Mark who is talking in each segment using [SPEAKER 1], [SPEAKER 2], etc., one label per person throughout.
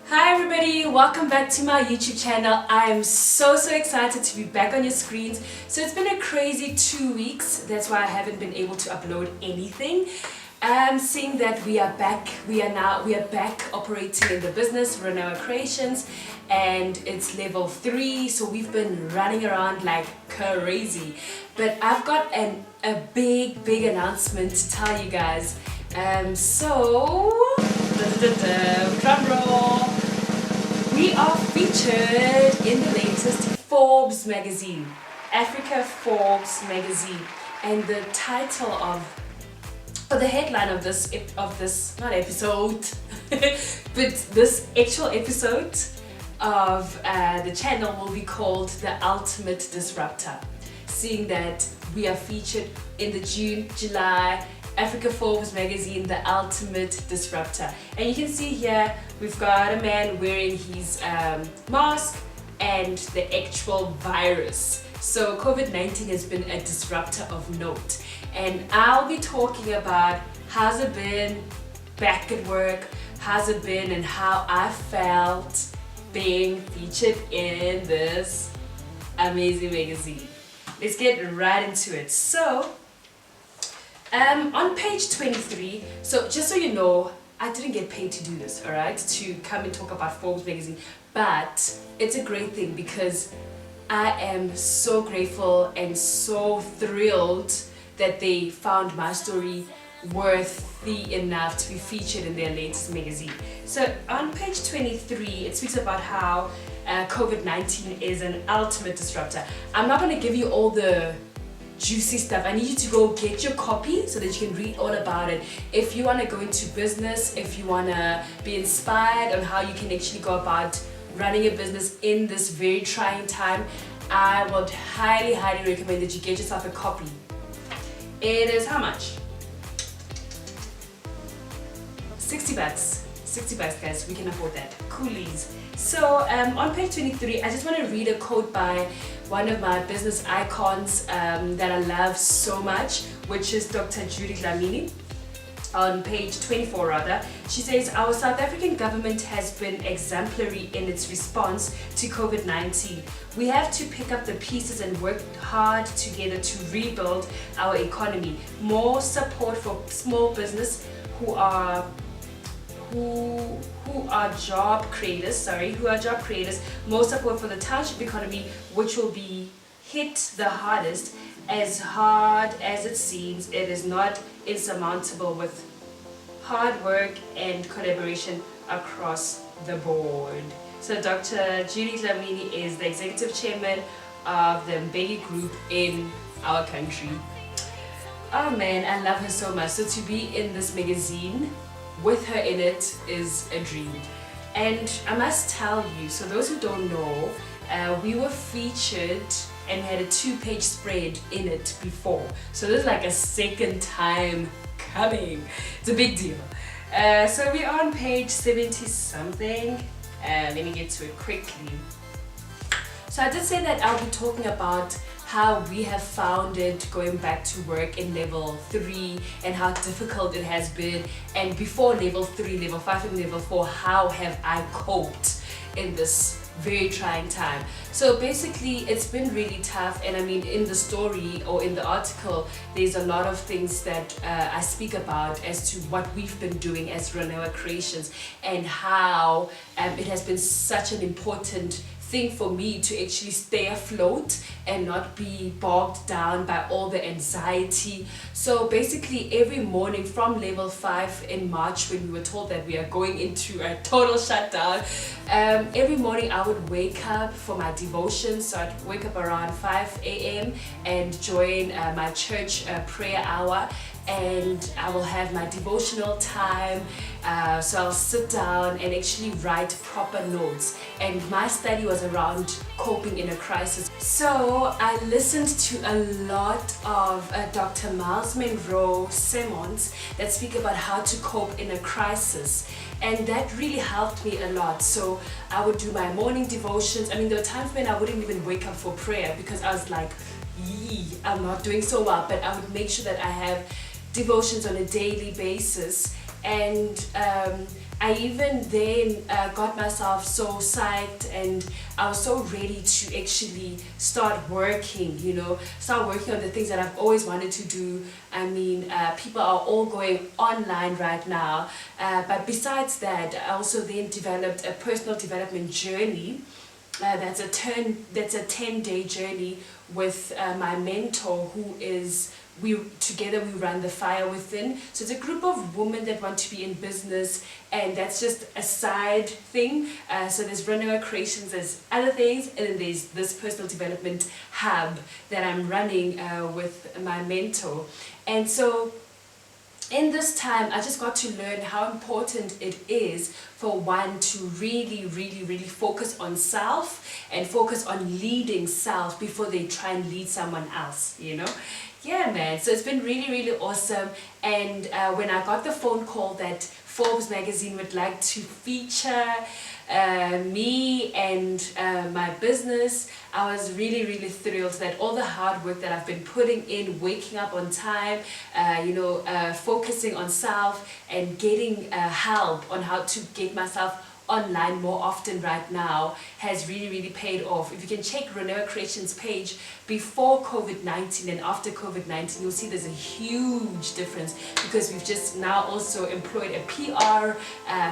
[SPEAKER 1] Hi everybody, welcome back to my YouTube channel. I am so excited to be back on your screens. So it's been a crazy 2 weeks, that's why I haven't been able to upload anything. Seeing that we are back, we are back operating in the business, Seloane Creations, and it's level 3, so we've been running around like crazy. But I've got a big announcement to tell you guys. Drum roll. We are featured in the latest Forbes Magazine, Africa Forbes Magazine, and the title or the headline of this not episode, but this actual episode of the channel will be called The Ultimate Disruptor. Seeing that we are featured in the July Africa Forbes Magazine, The Ultimate Disruptor. And you can see here, we've got a man wearing his mask and the actual virus. So COVID-19 has been a disruptor of note. And I'll be talking about how's it been back at work, how's it been, and how I felt being featured in this amazing magazine. Let's get right into it. So, on page 23, so just so you know, I didn't get paid to do this, alright, to come and talk about Forbes Magazine, but it's a great thing because I am so grateful and so thrilled that they found my story worthy enough to be featured in their latest magazine. So on page 23, it speaks about how COVID-19 is an ultimate disruptor. I'm not going to give you all the juicy stuff. I need you to go get your copy so that you can read all about it. If you want to go into business, if you want to be inspired on how you can actually go about running a business in this very trying time, I would highly recommend that you get yourself a copy. It is how much? 60 bucks. 60 bucks, guys. We can afford that. Coolies. So on page 23, I just want to read a quote by one of my business icons that I love so much, which is Dr. Judy Dlamini. On page 24 rather, she says, "Our South African government has been exemplary in its response to COVID-19. We have to pick up the pieces and work hard together to rebuild our economy. More support for small business who are job creators, more support for the township economy, which will be hit the hardest. As hard as it seems, it is not insurmountable with hard work and collaboration across the board." So Dr. Judy Dlamini is the executive chairman of the Mbeki Group in our country. Oh man, I love her so much. So to be in this magazine with her in it is a dream. And I must tell you, so those who don't know, we were featured and had a 2-page spread in it before. So this is like a second time coming. It's a big deal. So we're on page 70 something. Let me get to it quickly. So I did say that I'll be talking about how we have found it going back to work in level 3 and how difficult it has been, and before level 3, level 5 and level 4, how have I coped in this very trying time. So basically it's been really tough, and I mean in the story or in the article there's a lot of things that I speak about as to what we've been doing as Seloane Creations and how it has been such an important thing for me to actually stay afloat and not be bogged down by all the anxiety. So basically every morning from level 5 in March, when we were told that we are going into a total shutdown, every morning I would wake up for my devotions. So I'd wake up around 5 a.m. and join my church prayer hour, and I will have my devotional time. So I'll sit down and actually write proper notes, and my study was around coping in a crisis. So I listened to a lot of Dr. Miles Monroe sermons that speak about how to cope in a crisis, and that really helped me a lot. So I would do my morning devotions. I mean, there were times when I wouldn't even wake up for prayer because I was like, I'm not doing so well, but I would make sure that I have devotions on a daily basis. And I even then got myself so psyched, and I was so ready to actually start working, start working on the things that I've always wanted to do. I mean, people are all going online right now, but besides that, I also then developed a personal development journey. That's a 10-day journey with my mentor, who is we run the Fire Within. So it's a group of women that want to be in business, and that's just a side thing. So there's Runaway Creations, there's other things, and then there's this personal development hub that I'm running with my mentor. And so in this time, I just got to learn how important it is for one to really, really, really focus on self and focus on leading self before they try and lead someone else, Yeah, man. So it's been really, really awesome. And when I got the phone call that Forbes Magazine would like to feature me and my business, I was really, really thrilled that all the hard work that I've been putting in, waking up on time, focusing on self and getting help on how to get myself online more often right now has really, really paid off. If you can check Runaway Creations page before COVID-19 and after COVID-19, you'll see there's a huge difference, because we've just now also employed a PR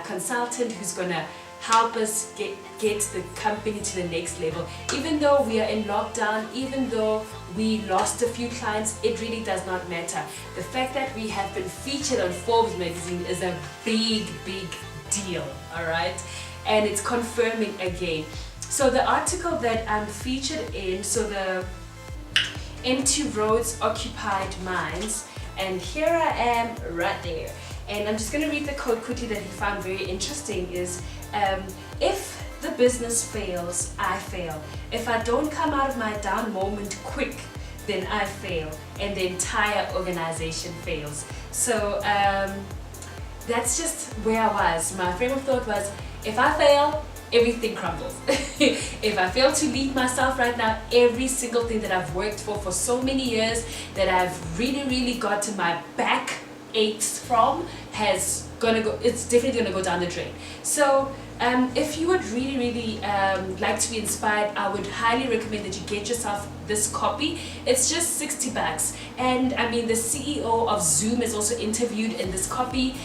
[SPEAKER 1] consultant who's gonna help us get the company to the next level. Even though we are in lockdown, even though we lost a few clients, it really does not matter. The fact that we have been featured on Forbes Magazine is a big, big deal, all right? And it's confirming again. So the article that I'm featured in, so the Empty Roads, Occupied Minds, and here I am right there. And I'm just going to read the quote quickly that he found very interesting is, if the business fails, I fail. If I don't come out of my down moment quick, then I fail, and the entire organization fails. So that's just where I was. My frame of thought was, if I fail, everything crumbles. If I fail to lead myself right now, every single thing that I've worked for so many years, that I've really, really got to my back aches from, it's definitely gonna go down the drain. So if you would really, really like to be inspired, I would highly recommend that you get yourself this copy. It's just 60 bucks. And I mean, the CEO of Zoom is also interviewed in this copy,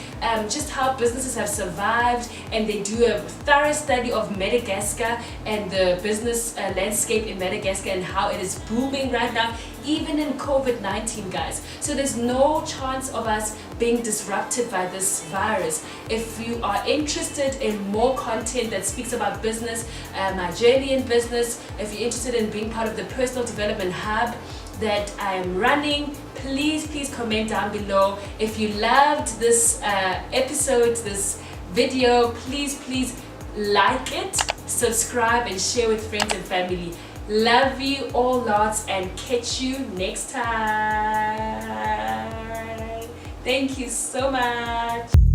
[SPEAKER 1] just how businesses have survived, and they do a thorough study of Madagascar and the business landscape in Madagascar and how it is booming right now, even in COVID-19, guys. So there's no chance of us being disrupted by this virus. If you are interested in more content that speaks about business, my journey in business, if you're interested in being part of the personal development hub that I'm running, please comment down below. If you loved this episode, this video, please like it, subscribe, and share with friends and family. Love you all lots, and catch you next time. Thank you so much.